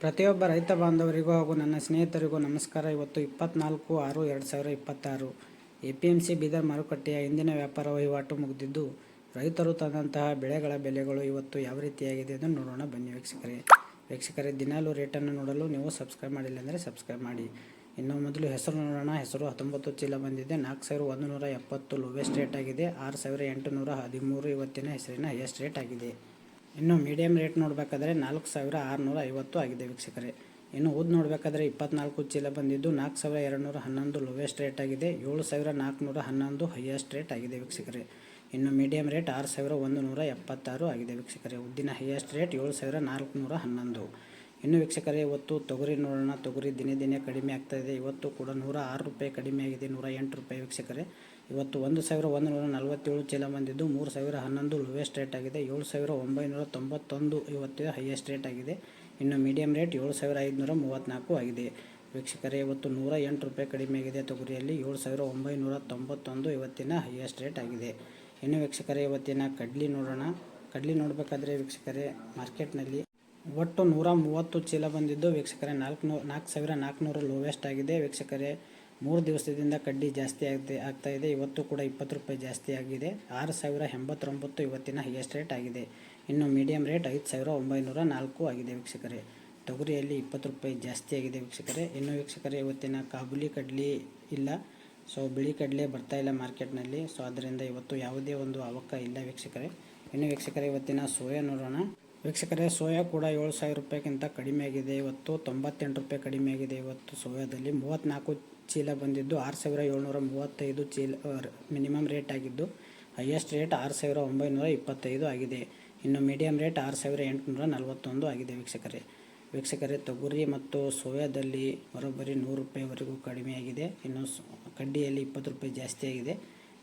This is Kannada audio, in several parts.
ಪ್ರತಿಯೊಬ್ಬ ರೈತ ಬಾಂಧವರಿಗೂ ಹಾಗೂ ನನ್ನ ಸ್ನೇಹಿತರಿಗೂ ನಮಸ್ಕಾರ. ಇವತ್ತು 24/6/2026 APMC ಬೀದರ್ ಮಾರುಕಟ್ಟೆಯ ಇಂದಿನ ವ್ಯಾಪಾರ ವಹಿವಾಟು ಮುಗಿದಿದ್ದು, ರೈತರು ತಂದಂತಹ ಬೆಳೆಗಳ ಬೆಲೆಗಳು ಇವತ್ತು ಯಾವ ರೀತಿಯಾಗಿದೆ ಎಂದು ನೋಡೋಣ ಬನ್ನಿ ವೀಕ್ಷಕರೇ. ದಿನಾಲೂ ರೇಟನ್ನು ನೋಡಲು ನೀವು ಸಬ್ಸ್ಕ್ರೈಬ್ ಮಾಡಿಲ್ಲ ಅಂದರೆ ಸಬ್ಸ್ಕ್ರೈಬ್ ಮಾಡಿ. ಇನ್ನು ಮೊದಲು ಹೆಸರು ನೋಡೋಣ. ಹೆಸರು 19 ಚೀಲ ಬಂದಿದೆ. 4170 ಲೋವೆಸ್ಟ್ ರೇಟ್ ಆಗಿದೆ. 6813 ಇವತ್ತಿನ ಹೆಸರಿನ ಹೈಯೆಸ್ಟ್ ರೇಟ್ ಆಗಿದೆ. ಇನ್ನು ಮೀಡಿಯಂ ರೇಟ್ ನೋಡಬೇಕಾದ್ರೆ 4650 ಆಗಿದೆ ವೀಕ್ಷಕರೇ. ಇನ್ನು ಉದ್ದು ನೋಡಬೇಕಾದ್ರೆ 24 ಚೀಲ ಬಂದಿದ್ದು 4211 ಲೋವೆಸ್ಟ್ ರೇಟ್ ಆಗಿದೆ. 7411 ಹೈಯೆಸ್ಟ್ ರೇಟ್ ಆಗಿದೆ ವೀಕ್ಷಕರೇ. ಇನ್ನು ಮೀಡಿಯಂ ರೇಟ್ 6176 ಆಗಿದೆ ವೀಕ್ಷಕರೇ. ಉದ್ದಿನ ಹೈಯೆಸ್ಟ್ ರೇಟ್ 7411. ಇನ್ನು ವೀಕ್ಷಕರೇ, ಇವತ್ತು ತೊಗರಿ ನೋಡೋಣ. ತೊಗರಿ ದಿನೇ ದಿನೇ ಕಡಿಮೆ ಆಗ್ತಾ ಇದೆ. ಇವತ್ತು ಕೂಡ 106 ರೂಪಾಯಿ ಕಡಿಮೆ ಆಗಿದೆ, 108 ರೂಪಾಯಿ ವೀಕ್ಷಕರೇ. ಇವತ್ತು 1147 ಚೀಲ ಬಂದಿದ್ದು 3011 ಲೋವೆಸ್ಟ್ ರೇಟ್ ಆಗಿದೆ. 7991 ಇವತ್ತು ಹೈಯೆಸ್ಟ್ ರೇಟ್ ಆಗಿದೆ. ಇನ್ನು ಮೀಡಿಯಂ ರೇಟ್ 7534 ಆಗಿದೆ ವೀಕ್ಷಕರೇ. ಇವತ್ತು 108 ರೂಪಾಯಿ ಕಡಿಮೆ ಆಗಿದೆ ತೊಗರಿಯಲ್ಲಿ. 7991 ಇವತ್ತಿನ ಹೈಯೆಸ್ಟ್ ರೇಟ್ ಆಗಿದೆ. ಇನ್ನು ವೀಕ್ಷಕರೇ, ಇವತ್ತಿನ ಕಡ್ಲಿ ನೋಡೋಣ. ಕಡ್ಲಿ ನೋಡಬೇಕಾದ್ರೆ ವೀಕ್ಷಕರೇ, ಮಾರ್ಕೆಟ್ನಲ್ಲಿ ಒಟ್ಟು 130 ಚೀಲ ಬಂದಿದ್ದು ವೀಕ್ಷಕರೇ 4400 ಲೋವೆಸ್ಟ್ ಆಗಿದೆ ವೀಕ್ಷಕರೇ. 3 ದಿವಸದಿಂದ ಕಡ್ಡಿ ಜಾಸ್ತಿ ಆಗ್ತಾ ಇದೆ. ಇವತ್ತು ಕೂಡ 20 ರೂಪಾಯಿ ಜಾಸ್ತಿ ಆಗಿದೆ. 6089 ಇವತ್ತಿನ ಹೈಯೆಸ್ಟ್ ರೇಟ್ ಆಗಿದೆ. ಇನ್ನು ಮೀಡಿಯಂ ರೇಟ್ 5904 ಆಗಿದೆ ವೀಕ್ಷಕರೇ. ತೊಗರಿಯಲ್ಲಿ 20 ರೂಪಾಯಿ ಜಾಸ್ತಿ ಆಗಿದೆ ವೀಕ್ಷಕರೇ. ಇನ್ನು ವೀಕ್ಷಕರೇ, ಇವತ್ತಿನ ಕಾಬುಲಿ ಕಡ್ಲಿ ಇಲ್ಲ. ಸೊ ಬಿಳಿ ಕಡಲೆ ಬರ್ತಾ ಇಲ್ಲ ಮಾರ್ಕೆಟ್ನಲ್ಲಿ. ಸೊ ಅದರಿಂದ ಇವತ್ತು ಯಾವುದೇ ಒಂದು ಅವಕ ಇಲ್ಲ ವೀಕ್ಷಕರೇ. ಇನ್ನು ವೀಕ್ಷಕರೇ, ಇವತ್ತಿನ ಸೋಯಾ ನೋಡೋಣ. ವೀಕ್ಷಕರೇ, ಸೋಯಾ ಕೂಡ 7000 ರೂಪಾಯಿಗಿಂತ ಕಡಿಮೆ ಆಗಿದೆ. ಇವತ್ತು 98 ರೂಪಾಯಿ ಕಡಿಮೆ ಆಗಿದೆ. ಇವತ್ತು ಸೋಯಾದಲ್ಲಿ 34 ಚೀಲ ಬಂದಿದ್ದು 6735 ಚೀಲ ಮಿನಿಮಮ್ ರೇಟ್ ಆಗಿದ್ದು, ಹೈಯೆಸ್ಟ್ ರೇಟ್ 6925 ಆಗಿದೆ. ಇನ್ನು ಮೀಡಿಯಂ ರೇಟ್ 6841 ಆಗಿದೆ ವೀಕ್ಷಕರೇ. ತೊಗರಿ ಮತ್ತು ಸೋಯಾದಲ್ಲಿ ಬರೋಬ್ಬರಿ 100 ರೂಪಾಯಿವರೆಗೂ ಕಡಿಮೆಯಾಗಿದೆ. ಇನ್ನು ಕಡ್ಡಿಯಲ್ಲಿ 20 ರೂಪಾಯಿ ಜಾಸ್ತಿ ಆಗಿದೆ.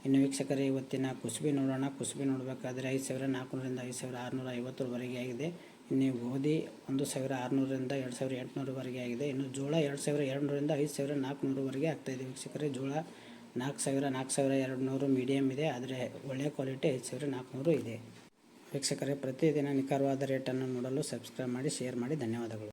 ಇನ್ನು ವೀಕ್ಷಕರೇ, ಇವತ್ತಿನ ಕುಸುಬಿ ನೋಡೋಣ. ಕುಸುಬಿ ನೋಡಬೇಕಾದ್ರೆ 5400ರಿಂದ 5650ವರೆಗೆ ಆಗಿದೆ. ಇನ್ನು ಗೋಧಿ 1600ರಿಂದ 2800ವರೆಗೆ ಆಗಿದೆ. ಇನ್ನು ಜೋಳ 2200ರಿಂದ 5400ವರೆಗೆ ಆಗ್ತಾಯಿದೆ ವೀಕ್ಷಕರೇ. ಜೋಳ 4200 ಮೀಡಿಯಮ್ ಇದೆ, ಆದರೆ ಒಳ್ಳೆಯ ಕ್ವಾಲಿಟಿ 5400 ಇದೆ ವೀಕ್ಷಕರೇ. ಪ್ರತಿದಿನ ನಿಖರವಾದ ರೇಟನ್ನು ನೋಡಲು ಸಬ್ಸ್ಕ್ರೈಬ್ ಮಾಡಿ, ಶೇರ್ ಮಾಡಿ. ಧನ್ಯವಾದಗಳು.